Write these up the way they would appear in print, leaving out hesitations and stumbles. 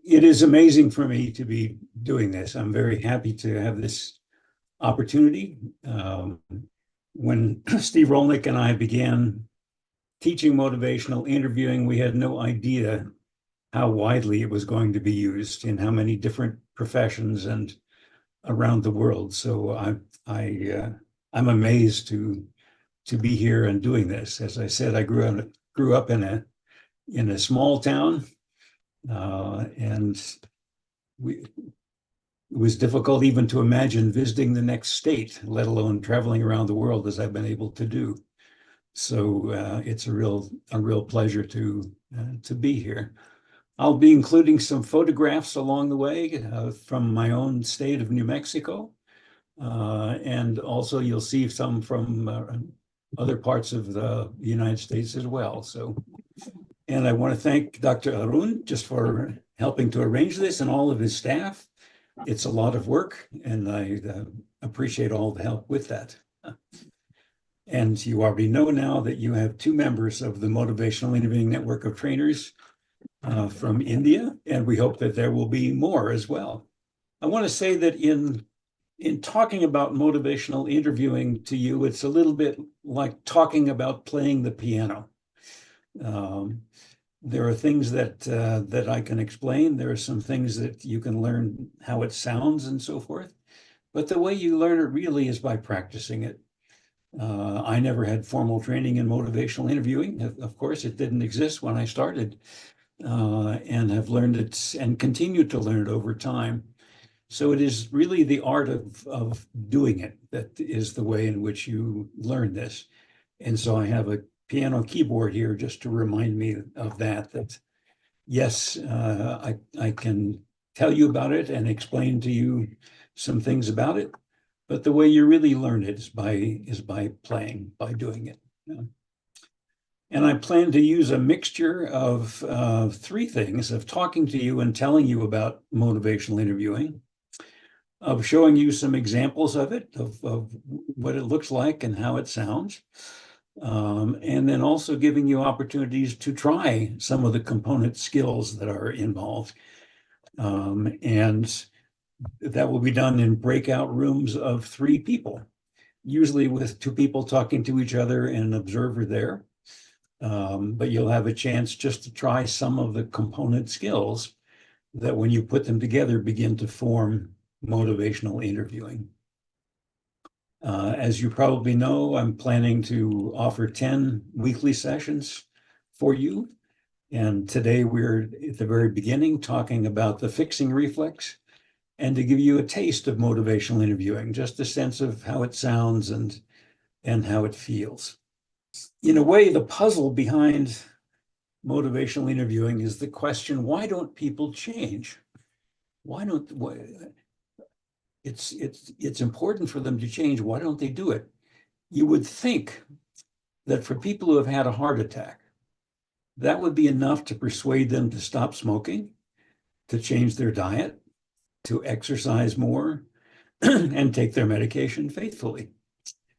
It is amazing for me to be doing this. I'm very happy to have this opportunity. When Steve Rolnick and I began teaching motivational interviewing, we had no idea how widely it was going to be used in how many different professions and around the world. So I'm amazed to be here and doing this. As I said, I grew up in a small town, and it was difficult even to imagine visiting the next state, let alone traveling around the world as I've been able to do. So it's a real pleasure to be here. I'll be including some photographs along the way from my own state of New Mexico, and also you'll see some from other parts of the United States as well. So, and I want to thank Dr. Arun just for helping to arrange this and all of his staff. It's a lot of work, and I appreciate all the help with that. And you already know now that you have two members of the Motivational Interviewing Network of Trainers from India, and we hope that there will be more as well. I want to say that in talking about motivational interviewing to you, it's a little bit like talking about playing the piano. There are things that I can explain. There are some things that you can learn how it sounds and so forth. But the way you learn it really is by practicing it. I never had formal training in motivational interviewing. Of course, it didn't exist when I started, and have learned it and continue to learn it over time. So it is really the art of doing it that is the way in which you learn this. And so I have a piano keyboard here just to remind me of that yes, I can tell you about it and explain to you some things about it, but the way you really learn it is by playing, by doing it. And I plan to use a mixture of three things: of talking to you and telling you about motivational interviewing, of showing you some examples of it, of what it looks like and how it sounds, and then also giving you opportunities to try some of the component skills that are involved. And that will be done in breakout rooms of 3 people, usually with 2 people talking to each other and an observer there. But you'll have a chance just to try some of the component skills that, when you put them together, begin to form motivational interviewing. As you probably know, I'm planning to offer 10 weekly sessions for you. And today we're at the very beginning talking about the fixing reflex, and to give you a taste of motivational interviewing, just a sense of how it sounds and how it feels. In a way, the puzzle behind motivational interviewing is the question, why don't people change? It's important for them to change. Why don't they do it? You would think that for people who have had a heart attack, that would be enough to persuade them to stop smoking, to change their diet, to exercise more, and take their medication faithfully.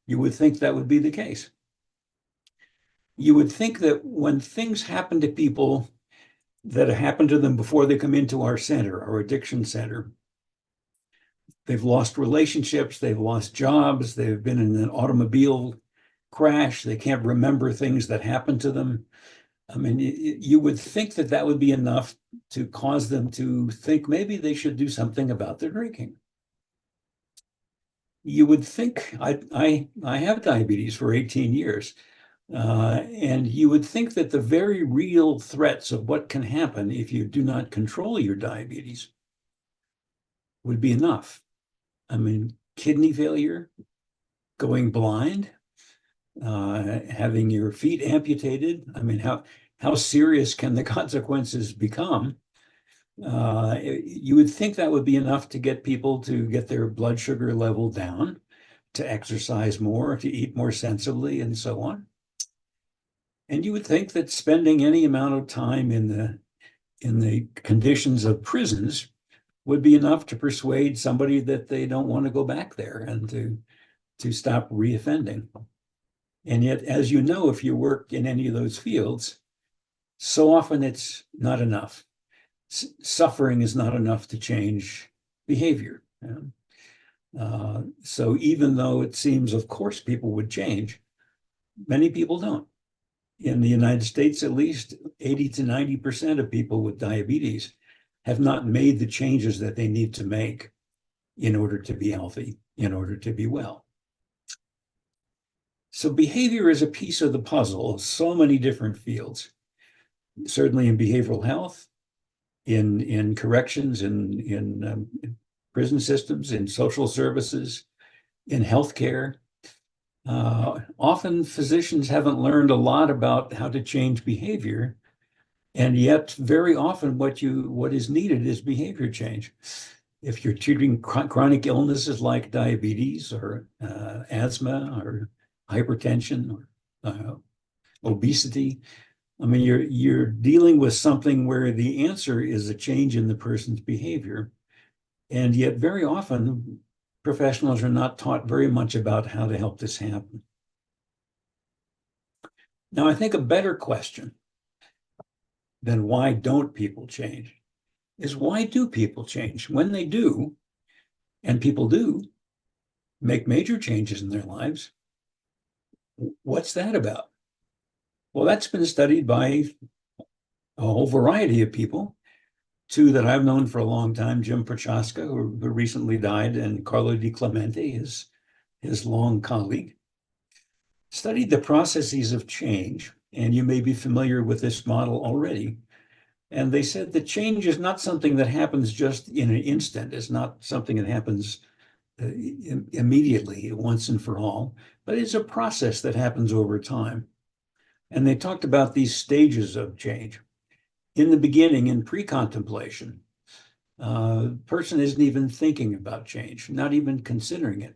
You would think that would be the case. You would think that when things happen to people that happen to them before they come into our center, our addiction center, they've lost relationships, they've lost jobs, they've been in an automobile crash, they can't remember things that happened to them. I mean, you would think that that would be enough to cause them to think maybe they should do something about their drinking. You would think, I have diabetes for 18 years, and you would think that the very real threats of what can happen if you do not control your diabetes would be enough. I mean, kidney failure, going blind, having your feet amputated. I mean, how serious can the consequences become? You would think that would be enough to get people to get their blood sugar level down, to exercise more, to eat more sensibly, and so on. And you would think that spending any amount of time in the conditions of prisons would be enough to persuade somebody that they don't want to go back there and to stop reoffending. And yet, as you know, if you work in any of those fields, so often it's not enough. suffering is not enough to change behavior. So even though it seems, of course, people would change, many people don't. In the United States, at least 80 to 90% of people with diabetes have not made the changes that they need to make in order to be healthy, in order to be well. So behavior is a piece of the puzzle of so many different fields, certainly in behavioral health, in corrections, in prison systems, in social services, in healthcare. Often physicians haven't learned a lot about how to change behavior, and yet very often what is needed is behavior change. If you're treating chronic illnesses like diabetes or asthma or hypertension or obesity, I mean, you're dealing with something where the answer is a change in the person's behavior, and yet very often professionals are not taught very much about how to help this happen. Now, I think a better question than why don't people change is why do people change? When they do, and people do make major changes in their lives, what's that about? Well, that's been studied by a whole variety of people. Two that I've known for a long time, Jim Prochaska, who recently died, and Carlo Di Clemente, his long colleague, studied the processes of change. And you may be familiar with this model already. And they said that change is not something that happens just in an instant. It's not something that happens immediately, once and for all, but it's a process that happens over time. And they talked about these stages of change. In the beginning, in pre-contemplation, person isn't even thinking about change, not even considering it.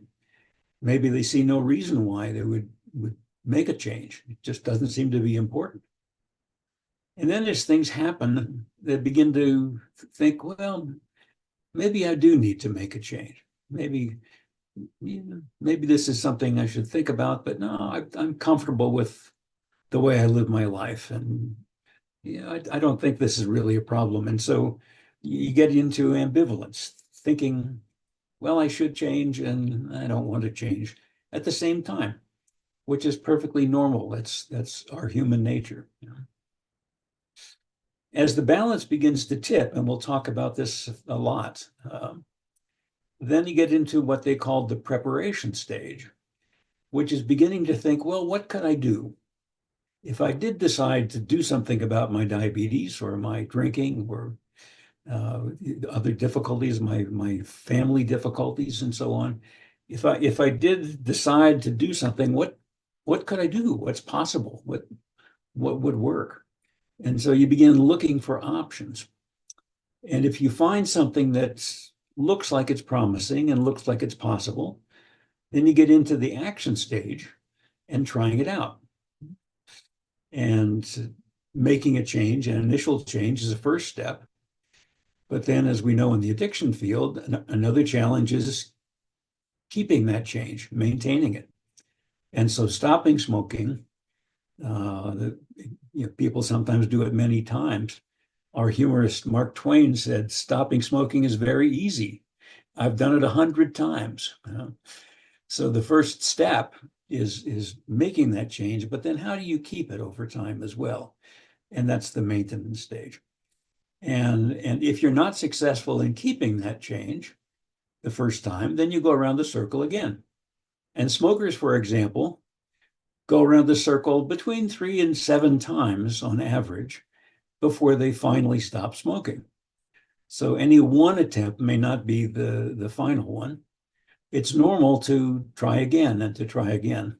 Maybe they see no reason why they would make a change. It just doesn't seem to be important. And then as things happen, they begin to think, well, maybe I do need to make a change. Maybe this is something I should think about, but no, I'm comfortable with the way I live my life. And I don't think this is really a problem. And so you get into ambivalence, thinking, well, I should change and I don't want to change at the same time, which is perfectly normal. That's our human nature. As the balance begins to tip, and we'll talk about this a lot, then you get into what they call the preparation stage, which is beginning to think, well, what could I do? If I did decide to do something about my diabetes or my drinking or other difficulties, my family difficulties and so on, if I did decide to do something, what could I do? What's possible? What would work? And so you begin looking for options. And if you find something that looks like it's promising and looks like it's possible, then you get into the action stage and trying it out. And making a change, an initial change, is a first step. But then, as we know in the addiction field, another challenge is keeping that change, maintaining it. And so stopping smoking, people sometimes do it many times. Our humorist Mark Twain said, stopping smoking is very easy. I've done it 100 times. So the first step is making that change, but then how do you keep it over time as well? And that's the maintenance stage. And if you're not successful in keeping that change the first time, then you go around the circle again. And smokers, for example, go around the circle between 3 and 7 times on average before they finally stop smoking. So any one attempt may not be the final one. It's normal to try again and to try again.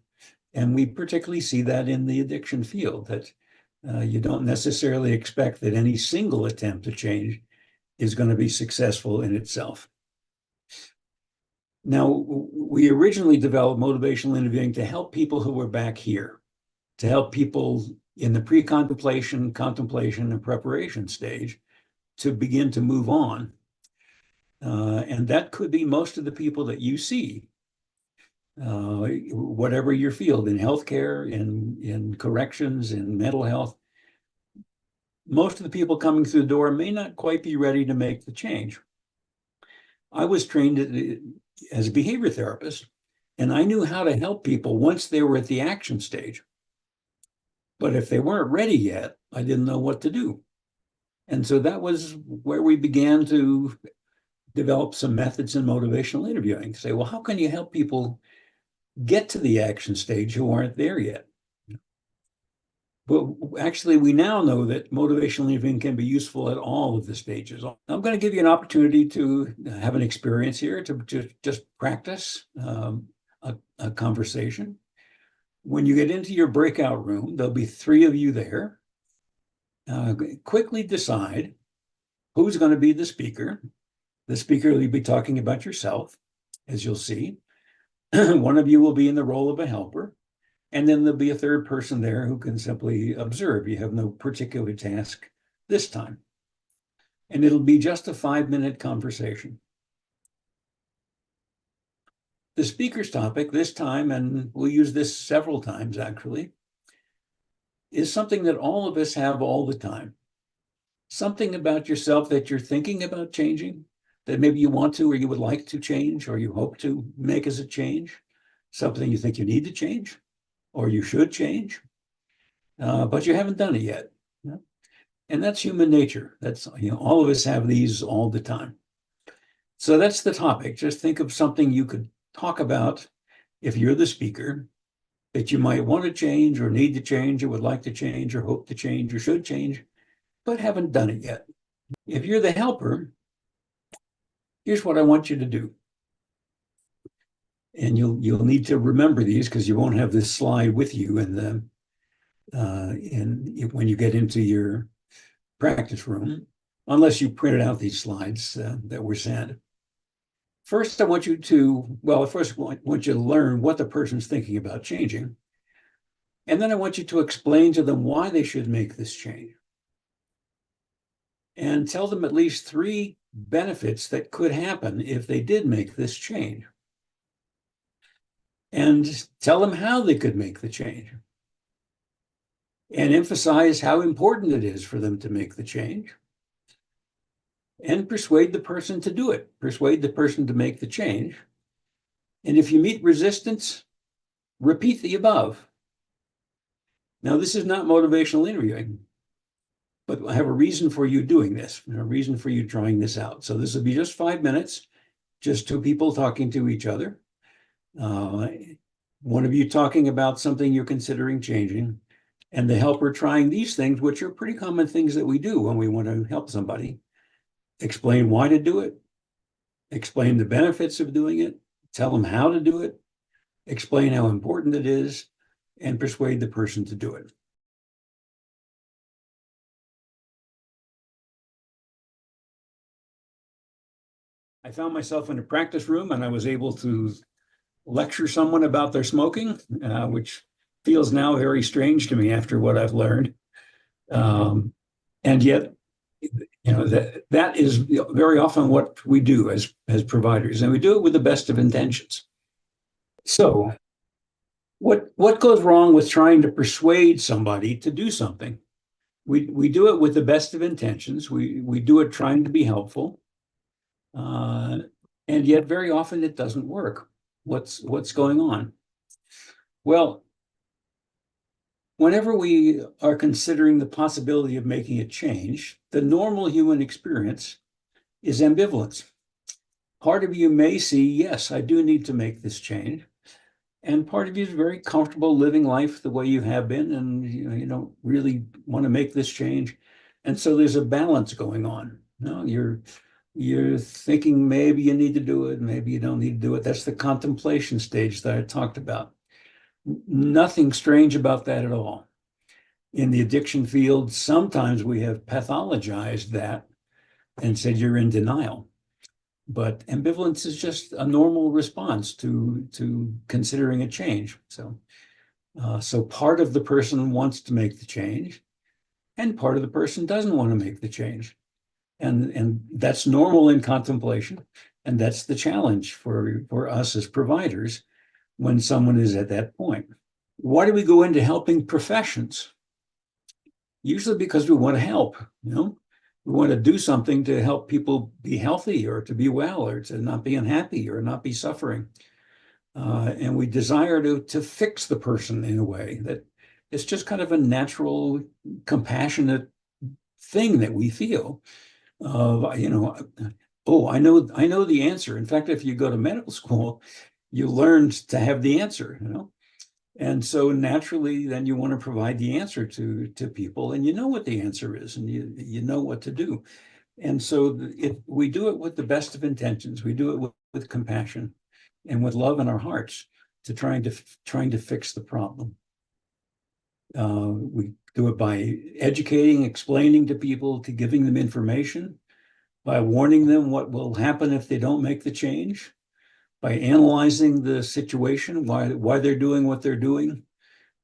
And we particularly see that in the addiction field, that you don't necessarily expect that any single attempt to change is going to be successful in itself. Now, we originally developed motivational interviewing to help people who were back here, to help people in the pre-contemplation, contemplation, and preparation stage to begin to move on. And that could be most of the people that you see, whatever your field, in healthcare, in corrections, in mental health. most of the people coming through the door may not quite be ready to make the change. I was trained as a behavior therapist, and I knew how to help people once they were at the action stage. But if they weren't ready yet, I didn't know what to do. And so that was where we began to develop some methods in motivational interviewing. Say, well, how can you help people get to the action stage who aren't there yet? But actually, we now know that motivational interviewing can be useful at all of the stages. I'm going to give you an opportunity to have an experience here, to just practice a conversation. When you get into your breakout room, there'll be 3 of you there. Quickly decide who's going to be the speaker. The speaker will be talking about yourself, as you'll see. One of you will be in the role of a helper. And then there'll be a third person there who can simply observe. You have no particular task this time. And it'll be just a 5-minute conversation. The speaker's topic this time, and we'll use this several times actually, is something that all of us have all the time. Something about yourself that you're thinking about changing, that maybe you want to or you would like to change or you hope to make as a change. Something you think you need to change or you should change, but you haven't done it yet. And that's human nature. That's, all of us have these all the time. So that's the topic. Just think of something you could talk about if you're the speaker that you might want to change or need to change or would like to change or hope to change or should change, but haven't done it yet. If you're the helper, here's what I want you to do. And you'll need to remember these because you won't have this slide with you when you get into your practice room, unless you printed out these slides that were sent. First, I want you to learn what the person's thinking about changing. And then I want you to explain to them why they should make this change. And tell them at least 3 benefits that could happen if they did make this change. And tell them how they could make the change. And emphasize how important it is for them to make the change. And persuade the person to do it. Persuade the person to make the change. And if you meet resistance, repeat the above. Now, this is not motivational interviewing, but I have a reason for you doing this, a reason for you trying this out. So this will be just 5 minutes, just 2 people talking to each other. One of you talking about something you're considering changing, and the helper trying these things, which are pretty common things that we do when we want to help somebody. Explain why to do it, explain the benefits of doing it, tell them how to do it, explain how important it is, and persuade the person to do it. I found myself in a practice room and I was able to lecture someone about their smoking, which feels now very strange to me after what I've learned. And yet, that is very often what we do as providers, and we do it with the best of intentions. So what goes wrong with trying to persuade somebody to do something? We do it with the best of intentions. We do it trying to be helpful. And yet very often it doesn't work. What's going on? Well, whenever we are considering the possibility of making a change, the normal human experience is ambivalence. Part of you may see, yes, I do need to make this change. And part of you is very comfortable living life the way you have been, and you don't really want to make this change. And so there's a balance going on. You're thinking maybe you need to do it, maybe you don't need to do it. That's the contemplation stage that I talked about. Nothing strange about that at all. In the addiction field, sometimes we have pathologized that and said you're in denial. But ambivalence is just a normal response to considering a change. So part of the person wants to make the change, and part of the person doesn't want to make the change. And that's normal in contemplation. And that's the challenge for us as providers when someone is at that point. Why do we go into helping professions? usually because we want to help, we want to do something to help people be healthy or to be well or to not be unhappy or not be suffering. And we desire to fix the person in a way that it's just kind of a natural, compassionate thing that we feel. Oh, I know the answer. In fact, if you go to medical school, you learn to have the answer. And so naturally, then you want to provide the answer to people, and you know what the answer is, and you know what to do. And so we do it with the best of intentions. We do it with compassion and with love in our hearts to trying to fix the problem. We do it by educating, explaining to people, to giving them information, by warning them what will happen if they don't make the change, by analyzing the situation, why they're doing what they're doing,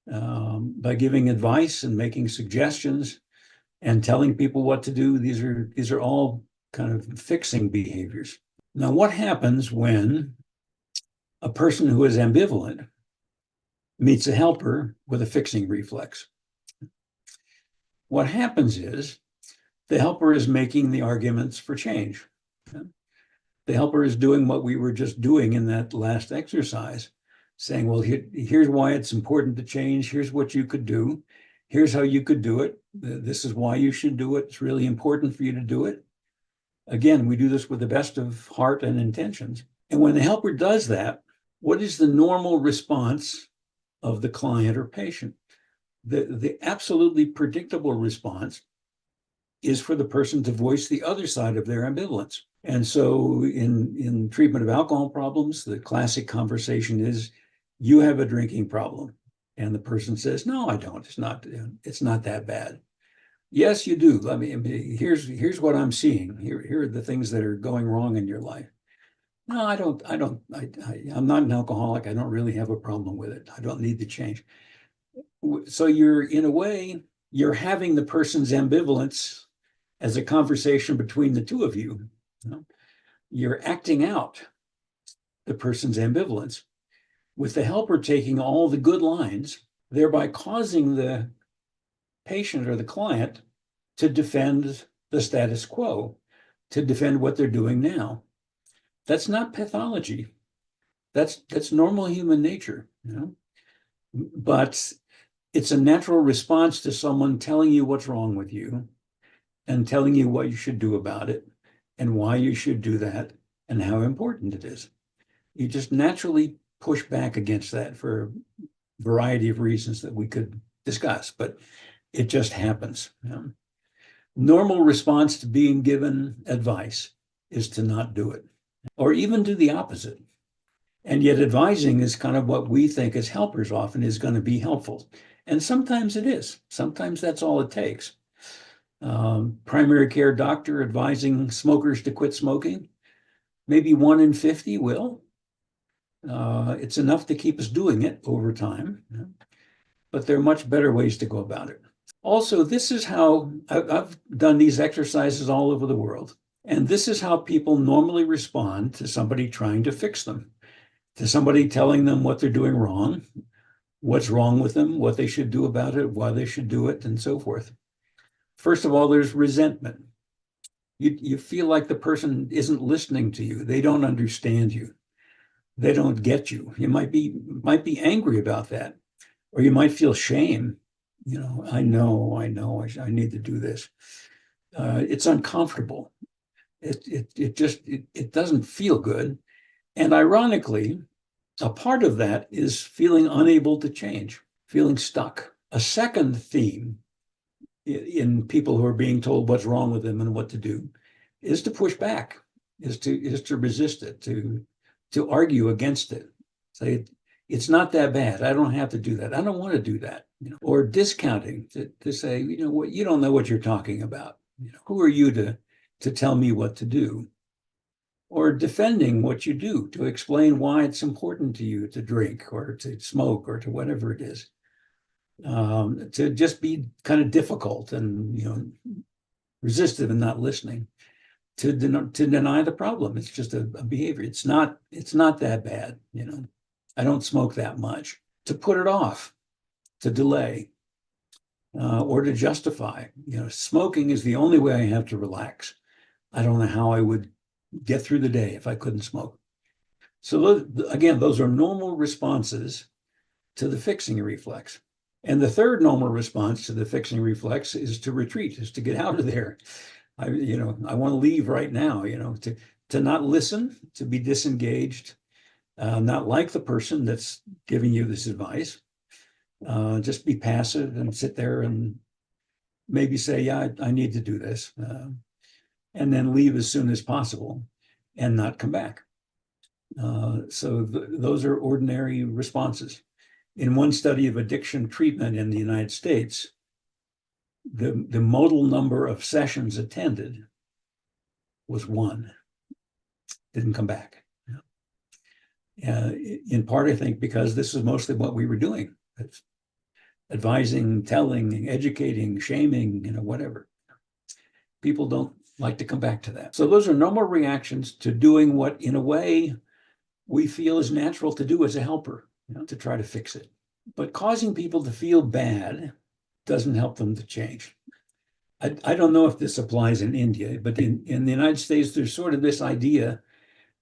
by giving advice and making suggestions and telling people what to do. These are all kind of fixing behaviors. Now, what happens when a person who is ambivalent meets a helper with a fixing reflex? What happens is the helper is making the arguments for change. The helper is doing what we were just doing in that last exercise, saying, well, here's why it's important to change. Here's what you could do. Here's how you could do it. This is why you should do it. It's really important for you to do it. Again, we do this with the best of heart and intentions. And when the helper does that, what is the normal response of the client or patient? The absolutely predictable response is for the person to voice the other side of their ambivalence. And so in treatment of alcohol problems, the classic conversation is, you have a drinking problem. And the person says, no, I don't. It's not that bad. Yes, you do. Here's what I'm seeing. Here are the things that are going wrong in your life. No, I don't. I'm not an alcoholic. I don't really have a problem with it. I don't need to change. So in a way, you're having the person's ambivalence as a conversation between the two of you. You're acting out the person's ambivalence, with the helper taking all the good lines, thereby causing the patient or the client to defend the status quo, to defend what they're doing now. That's not pathology. That's normal human nature, But it's a natural response to someone telling you what's wrong with you and telling you what you should do about it and why you should do that and how important it is. You just naturally push back against that for a variety of reasons that we could discuss, but it just happens. Normal response to being given advice is to not do it, or even do the opposite. And yet advising is kind of what we think as helpers often is going to be helpful. And sometimes it is. Sometimes that's all it takes. Primary care doctor advising smokers to quit smoking. Maybe 1 in 50 will. It's enough to keep us doing it over time. But there are much better ways to go about it. Also, this is how I've done these exercises all over the world. And this is how people normally respond to somebody trying to fix them, to somebody telling them what they're doing wrong, what's wrong with them, what they should do about it, why they should do it, and so forth. First of all, there's resentment. You feel like the person isn't listening to you. They don't understand you. They don't get you. You might be angry about that, or you might feel shame. I know, I need to do this. It's uncomfortable. It doesn't feel good. And ironically, a part of that is feeling unable to change, feeling stuck. A second theme in people who are being told what's wrong with them and what to do is to push back, is to resist it, to argue against it. Say, it's not that bad. I don't have to do that. I don't want to do that. Or discounting, to say, what, you don't know what you're talking about. Who are you to tell me what to do? Or defending what you do, to explain why it's important to you to drink or to smoke or to whatever it is. To just be kind of difficult and resistive and not listening, to deny the problem. It's just a behavior. It's not that bad. I don't smoke that much. To put it off, to delay. or to justify. Smoking is the only way I have to relax. I don't know how I would get through the day if I couldn't smoke. So again, those are normal responses to the fixing reflex. And the third normal response to the fixing reflex is to retreat, is to get out of there. I want to leave right now, to not listen, to be disengaged, not like the person that's giving you this advice, just be passive and sit there and maybe say, yeah, I need to do this, and then leave as soon as possible and not come back. Those are ordinary responses. In one study of addiction treatment in the United States, the modal number of sessions attended was 1. Didn't come back. In part, I think, because this is mostly what we were doing. It's advising, telling, educating, shaming, whatever. People don't like to come back to that. So those are normal reactions to doing what, in a way, we feel is natural to do as a helper, to try to fix it. But causing people to feel bad doesn't help them to change. I don't know if this applies in India, but in the United States, there's sort of this idea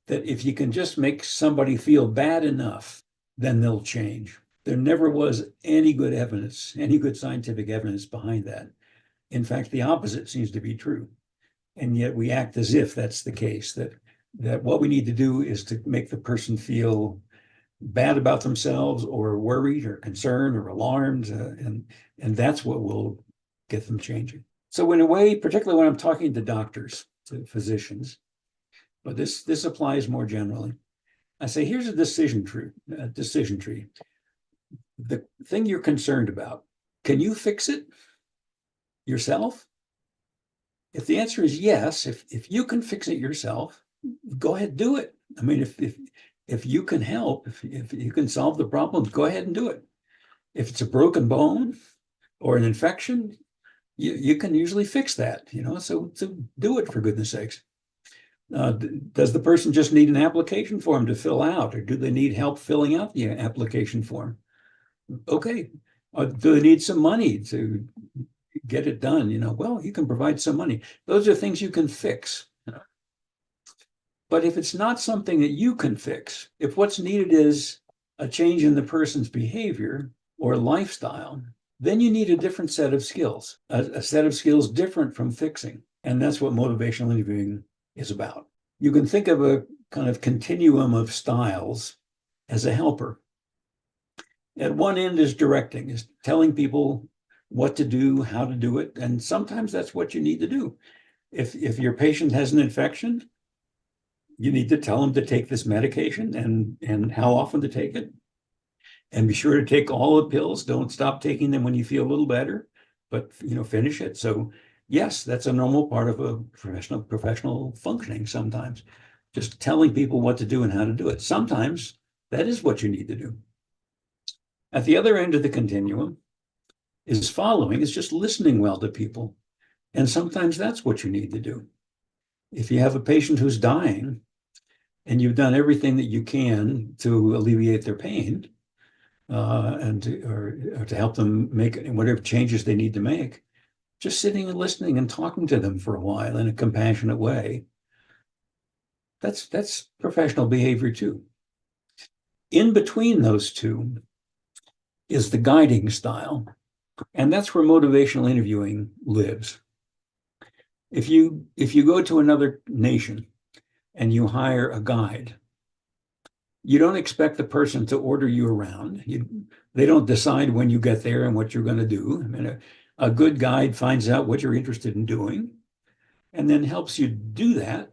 that if you can just make somebody feel bad enough, then they'll change. There never was any good evidence, any good scientific evidence behind that. In fact, the opposite seems to be true. And yet we act as if that's the case, that what we need to do is to make the person feel bad about themselves or worried or concerned or alarmed. And that's what will get them changing. So in a way, particularly when I'm talking to doctors, to physicians, but this applies more generally, I say, here's a decision tree. The thing you're concerned about, can you fix it yourself? If the answer is yes, if you can fix it yourself, go ahead, do it. I mean, if you can help, if you can solve the problem, go ahead and do it. If it's a broken bone or an infection, you can usually fix that, so do it, for goodness sakes. Does the person just need an application form to fill out, or do they need help filling out the application form? Okay. Do they need some money to get it done? Well, you can provide some money. Those are things you can fix. But if it's not something that you can fix, if what's needed is a change in the person's behavior or lifestyle, then you need a different set of skills, a set of skills different from fixing. And that's what motivational interviewing is about. You can think of a kind of continuum of styles as a helper. At one end is directing, is telling people what to do, how to do it. And sometimes that's what you need to do. If your patient has an infection, you need to tell them to take this medication and how often to take it. And be sure to take all the pills. Don't stop taking them when you feel a little better, but finish it. So yes, that's a normal part of a professional functioning sometimes. Just telling people what to do and how to do it. Sometimes that is what you need to do. At the other end of the continuum is following, is just listening well to people. And sometimes that's what you need to do. If you have a patient who's dying and you've done everything that you can to alleviate their pain, or to help them make whatever changes they need to make, just sitting and listening and talking to them for a while in a compassionate way, that's professional behavior too. In between those two is the guiding style, and that's where motivational interviewing lives. If you go to another nation and you hire a guide, you don't expect the person to order you around. They don't decide when you get there and what you're going to do. I mean, a good guide finds out what you're interested in doing and then helps you do that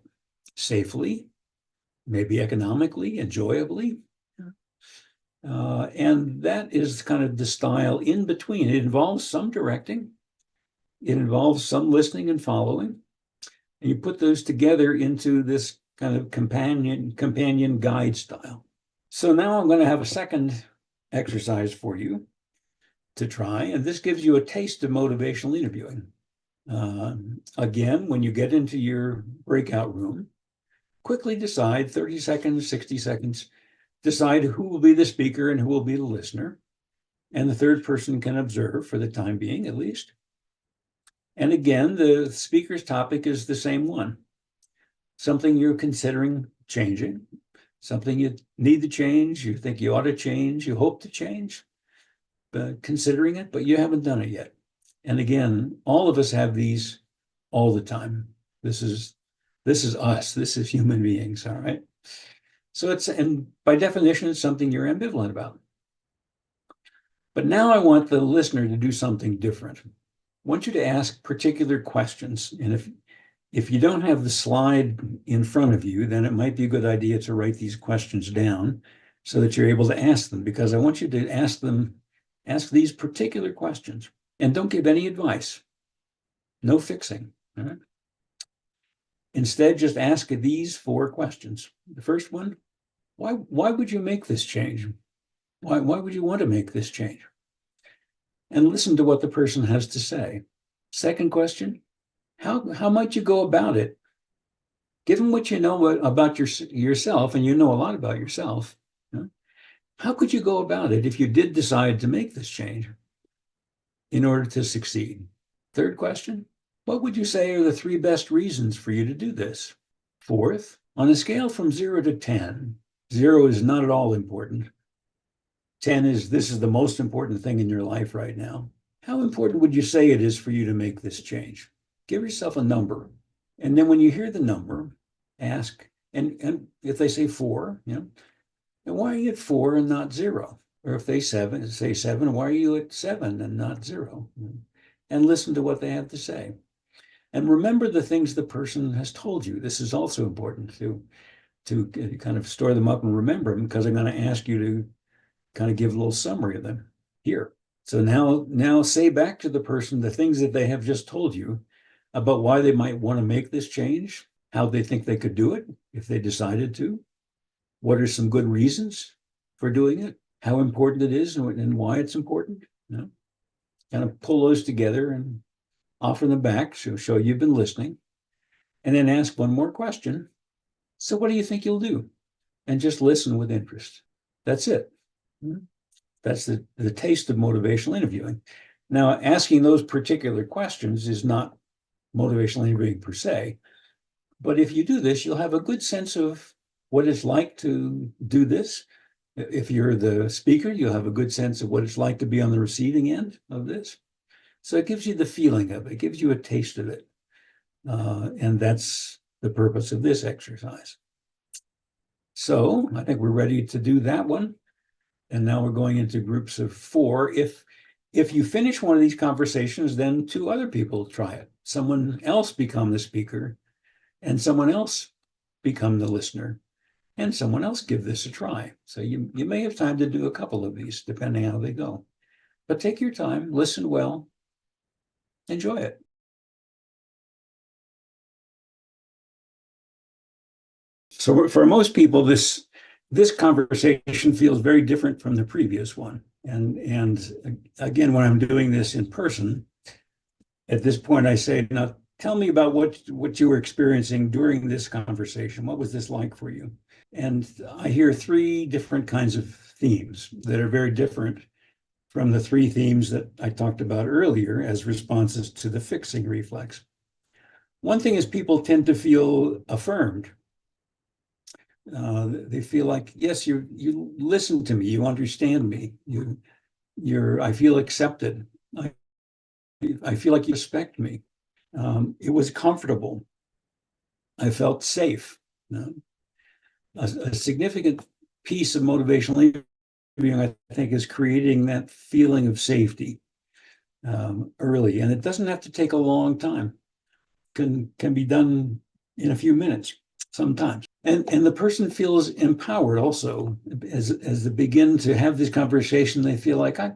safely, maybe economically, enjoyably. And that is kind of the style in between. It involves some directing. It involves some listening and following. And you put those together into this kind of companion guide style. So now I'm going to have a second exercise for you to try, and this gives you a taste of motivational interviewing. Again, when you get into your breakout room, quickly decide, 30 seconds, 60 seconds, decide who will be the speaker and who will be the listener. and the third person can observe for the time being, at least. And again, the speaker's topic is the same one. Something you're considering changing, something you need to change, you think you ought to change, you hope to change, considering it, but you haven't done it yet. And again, all of us have these all the time. This is us. This is human beings, all right? So and by definition, it's something you're ambivalent about. But now I want the listener to do something different. I want you to ask particular questions. And if you don't have the slide in front of you, then it might be a good idea to write these questions down so that you're able to ask them, because I want you to ask these particular questions, and don't give any advice. No fixing. All right? Instead, just ask these 4 questions. The first one, why would you make this change? Why would you want to make this change? And listen to what the person has to say. Second question, how might you go about it? Given what you know about yourself, and you know a lot about yourself, how could you go about it if you did decide to make this change in order to succeed? Third question, what would you say are the 3 best reasons for you to do this? Fourth, on a scale from 0 to 10, 0 is not at all important. 10 is, this is the most important thing in your life right now. How important would you say it is for you to make this change? Give yourself a number. And then when you hear the number, ask, and if they say 4, and why are you at 4 and not 0? Or if they say 7, why are you at 7 and not 0? And listen to what they have to say. And remember the things the person has told you. This is also important to kind of store them up and remember them, because I'm going to ask you to kind of give a little summary of them here. So now say back to the person the things that they have just told you about why they might want to make this change, how they think they could do it if they decided to, what are some good reasons for doing it, how important it is and why it's important. Kind of pull those together and offer them back, so show you've been listening, and then ask one more question. So what do you think you'll do? And just listen with interest. That's it. That's the taste of motivational interviewing. Now, asking those particular questions is not motivational interviewing per se, but if you do this, you'll have a good sense of what it's like to do this. If you're the speaker, you'll have a good sense of what it's like to be on the receiving end of this. So it gives you the feeling of it, gives you a taste of it. And that's the purpose of this exercise. So I think we're ready to do that one. And now we're going into groups of 4. If you finish one of these conversations, then 2 other people try it. Someone else become the speaker, and someone else become the listener, and someone else give this a try. So you may have time to do a couple of these, depending on how they go. But take your time, listen well, enjoy it. So for most people, this conversation feels very different from the previous one. And again, when I'm doing this in person, at this point, I say, now tell me about what you were experiencing during this conversation. What was this like for you? And I hear 3 different kinds of themes that are very different from the 3 themes that I talked about earlier as responses to the fixing reflex. One thing is people tend to feel affirmed. They feel like, yes, you listen to me, you understand me, I feel accepted. I feel like you respect me. It was comfortable. I felt safe. A significant piece of motivational interviewing, I think, is creating that feeling of safety early, and it doesn't have to take a long time. Can be done in a few minutes sometimes. And the person feels empowered also as they begin to have this conversation. They feel like I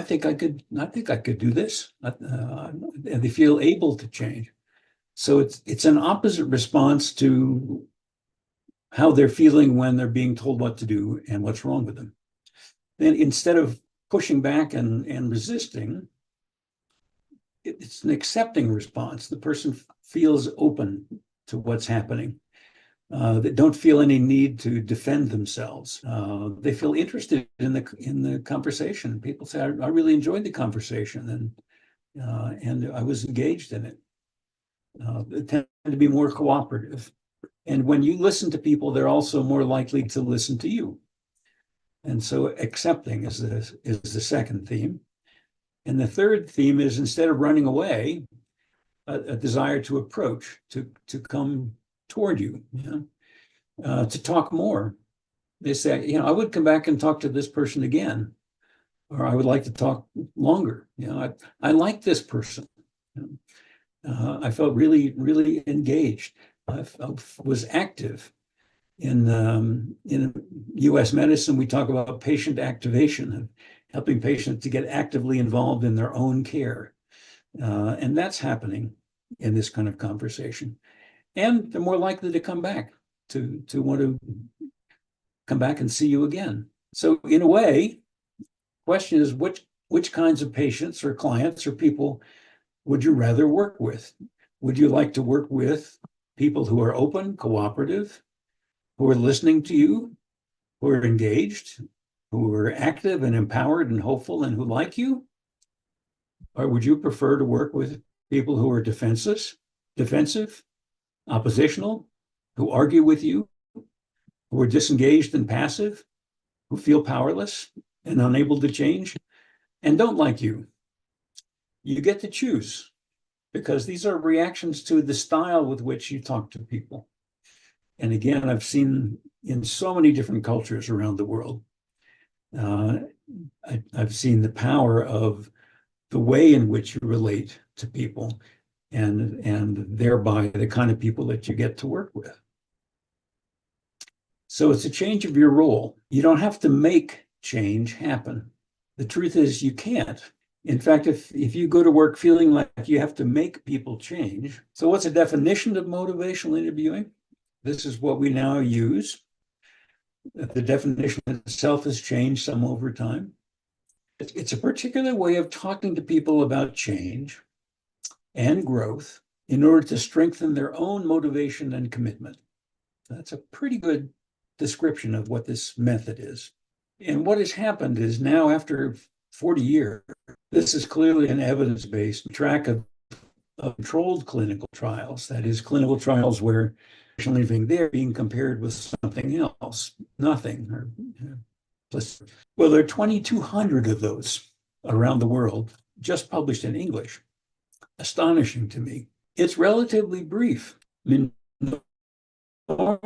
think I could do this, and they feel able to change. So it's an opposite response to how they're feeling when they're being told what to do and what's wrong with them. Then instead of pushing back and resisting, it's an accepting response. The person feels open to what's happening. that don't feel any need to defend themselves. They feel interested in the conversation. People say, I really enjoyed the conversation, and I was engaged in it. They tend to be more cooperative. And when you listen to people, they're also more likely to listen to you. And so accepting is the second theme. And the third theme is, instead of running away, a desire to approach, to come toward you, to talk more. They say, I would come back and talk to this person again, or I would like to talk longer. I like this person. I felt really, really engaged. I was active. In U.S. medicine, we talk about patient activation, helping patients to get actively involved in their own care. And that's happening in this kind of conversation. And they're more likely to come back, to want to come back and see you again. So in a way, the question is, which kinds of patients or clients or people would you rather work with? Would you like to work with people who are open, cooperative, who are listening to you, who are engaged, who are active and empowered and hopeful and who like you? Or would you prefer to work with people who are defensive, oppositional, who argue with you, who are disengaged and passive, who feel powerless and unable to change, and don't like you? You get to choose, because these are reactions to the style with which you talk to people. And again, I've seen in so many different cultures around the world, I've seen the power of the way in which you relate to people, and thereby the kind of people that you get to work with. So it's a change of your role. You don't have to make change happen. The truth is, you can't. In fact, if you go to work feeling like you have to make people change, so what's a definition of motivational interviewing? This is what we now use. The definition itself has changed some over time. It's a particular way of talking to people about change and growth in order to strengthen their own motivation and commitment. That's a pretty good description of what this method is. And what has happened is, now, after 40 years, this is clearly an evidence-based track of controlled clinical trials. That is, clinical trials where living there being compared with something else, nothing, or well, there are 2,200 of those around the world, just published in English. Astonishing to me. It's relatively brief. I mean, normally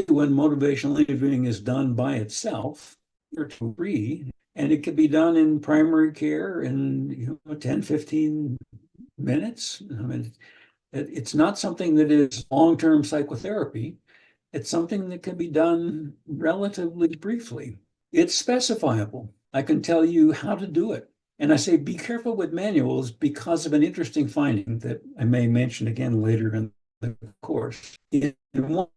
when motivational interviewing is done by itself, you're free, and it can be done in primary care in 10, 15 minutes. I mean, it's not something that is long-term psychotherapy. It's something that can be done relatively briefly. It's specifiable. I can tell you how to do it. And I say be careful with manuals because of an interesting finding that I may mention again later in the course. In one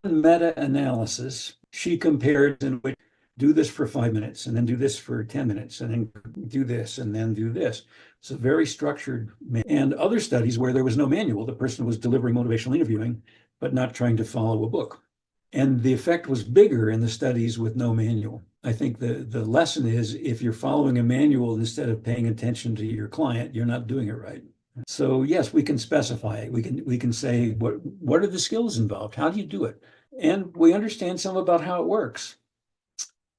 meta-analysis, she compared in which do this for 5 minutes and then do this for 10 minutes and then do this and then do this. It's a very structured. And other studies where there was no manual, the person was delivering motivational interviewing, but not trying to follow a book. And the effect was bigger in the studies with no manual. I think the lesson is, if you're following a manual instead of paying attention to your client, you're not doing it right. So yes, we can specify it. We can say, what are the skills involved? How do you do it? And we understand some about how it works.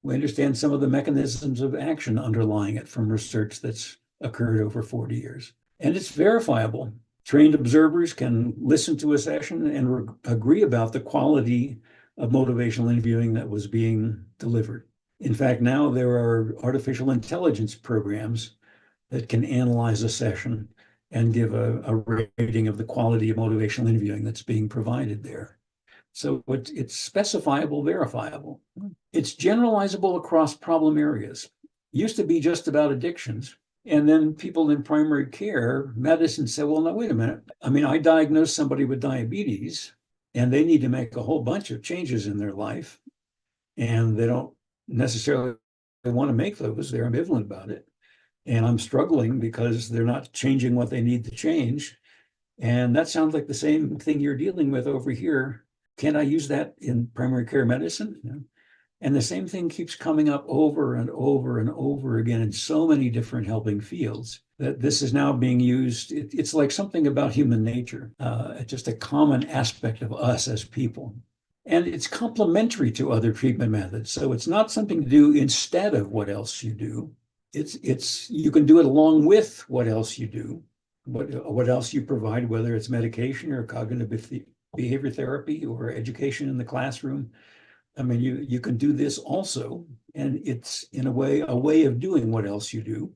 We understand some of the mechanisms of action underlying it from research that's occurred over 40 years. And it's verifiable. Trained observers can listen to a session and agree about the quality of motivational interviewing that was being delivered. In fact, now there are artificial intelligence programs that can analyze a session and give a rating of the quality of motivational interviewing that's being provided there. So it's specifiable, verifiable. It's generalizable across problem areas. It used to be just about addictions. And then people in primary care medicine said, well, now, wait a minute. I mean, I diagnosed somebody with diabetes and they need to make a whole bunch of changes in their life. And they don't necessarily want to make those. They're ambivalent about it. And I'm struggling because they're not changing what they need to change. And that sounds like the same thing you're dealing with over here. Can I use that in primary care medicine? And the same thing keeps coming up over and over and over again in so many different helping fields that this is now being used. It's like something about human nature, just a common aspect of us as people. And it's complementary to other treatment methods. So it's not something to do instead of what else you do. It's you can do it along with what else you do, what else you provide, whether it's medication or cognitive behavior therapy or education in the classroom. I mean, you can do this also, and it's in a way of doing what else you do.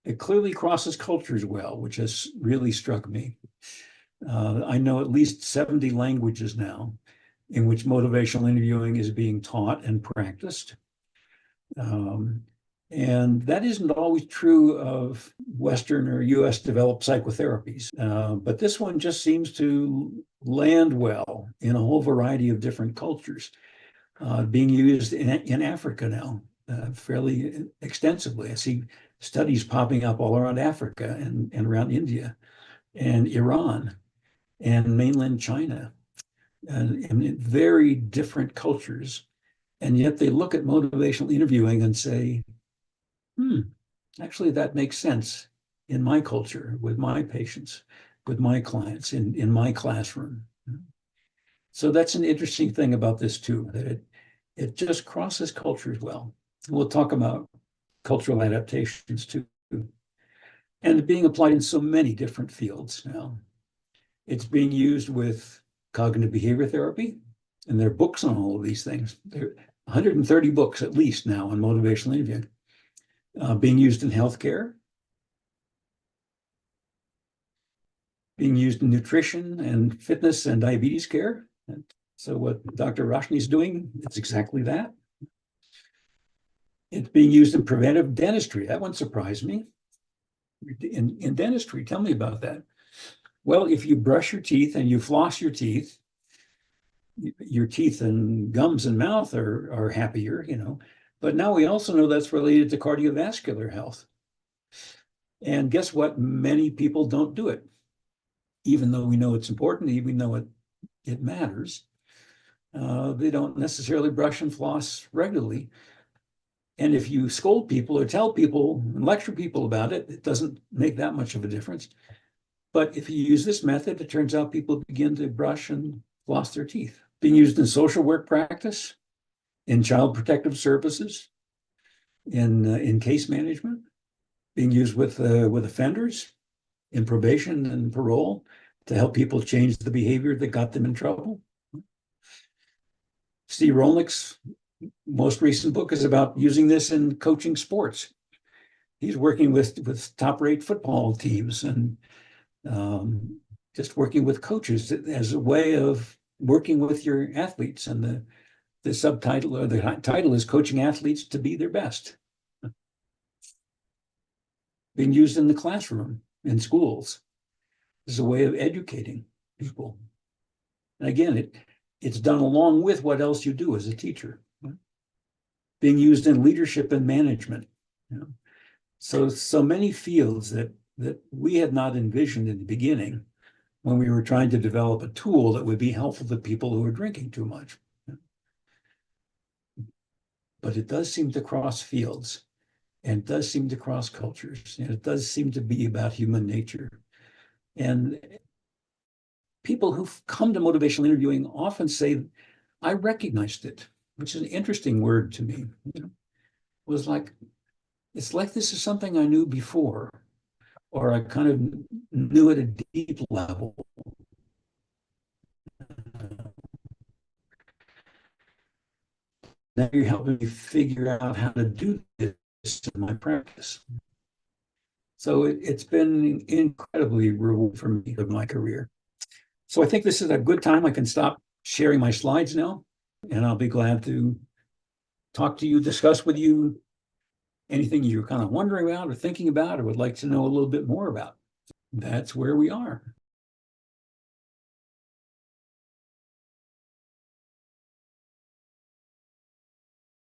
It clearly crosses cultures well, which has really struck me. I know at least 70 languages now in which motivational interviewing is being taught and practiced. And that isn't always true of Western or US developed psychotherapies. But this one just seems to land well in a whole variety of different cultures, being used in Africa now fairly extensively. I see studies popping up all around Africa and around India and Iran and mainland China and in very different cultures. And yet they look at motivational interviewing and say, actually, that makes sense in my culture, with my patients, with my clients, in my classroom. So that's an interesting thing about this too, that it just crosses cultures well. We'll talk about cultural adaptations too, and being applied in so many different fields now. It's being used with cognitive behavior therapy, and there are books on all of these things. There are 130 books at least now on motivational interviewing. Being used in healthcare, being used in nutrition and fitness and diabetes care. So what Dr. Roshni is doing, it's exactly that. It's being used in preventive dentistry. That one surprised me. In dentistry, tell me about that. Well, if you brush your teeth and you floss your teeth and gums and mouth are happier, But now we also know that's related to cardiovascular health. And guess what? Many people don't do it, even though we know it's important, even though it matters. They don't necessarily brush and floss regularly. And if you scold people or tell people and lecture people about it, it doesn't make that much of a difference. But if you use this method, it turns out people begin to brush and floss their teeth. Being used in social work practice, in child protective services, in case management, being used with offenders in probation and parole to help people change the behavior that got them in trouble. Steve Rolnick's most recent book is about using this in coaching sports. He's working with top-rate football teams and just working with coaches as a way of working with your athletes. And the subtitle or the title is Coaching Athletes to Be Their Best. Being used in the classroom, in schools, as a way of educating people. And again, it's done along with what else you do as a teacher. Being used in leadership and management. So many fields that we had not envisioned in the beginning when we were trying to develop a tool that would be helpful to people who are drinking too much. But it does seem to cross fields, and it does seem to cross cultures, and it does seem to be about human nature. And people who've come to motivational interviewing often say, I recognized it, which is an interesting word to me. It was like, it's like this is something I knew before, or I kind of knew at a deep level. Now you're helping me figure out how to do this in my practice. So it's been incredibly rewarding for me of my career. So I think this is a good time. I can stop sharing my slides now, and I'll be glad to talk to you, discuss with you anything you're kind of wondering about or thinking about or would like to know a little bit more about. That's where we are.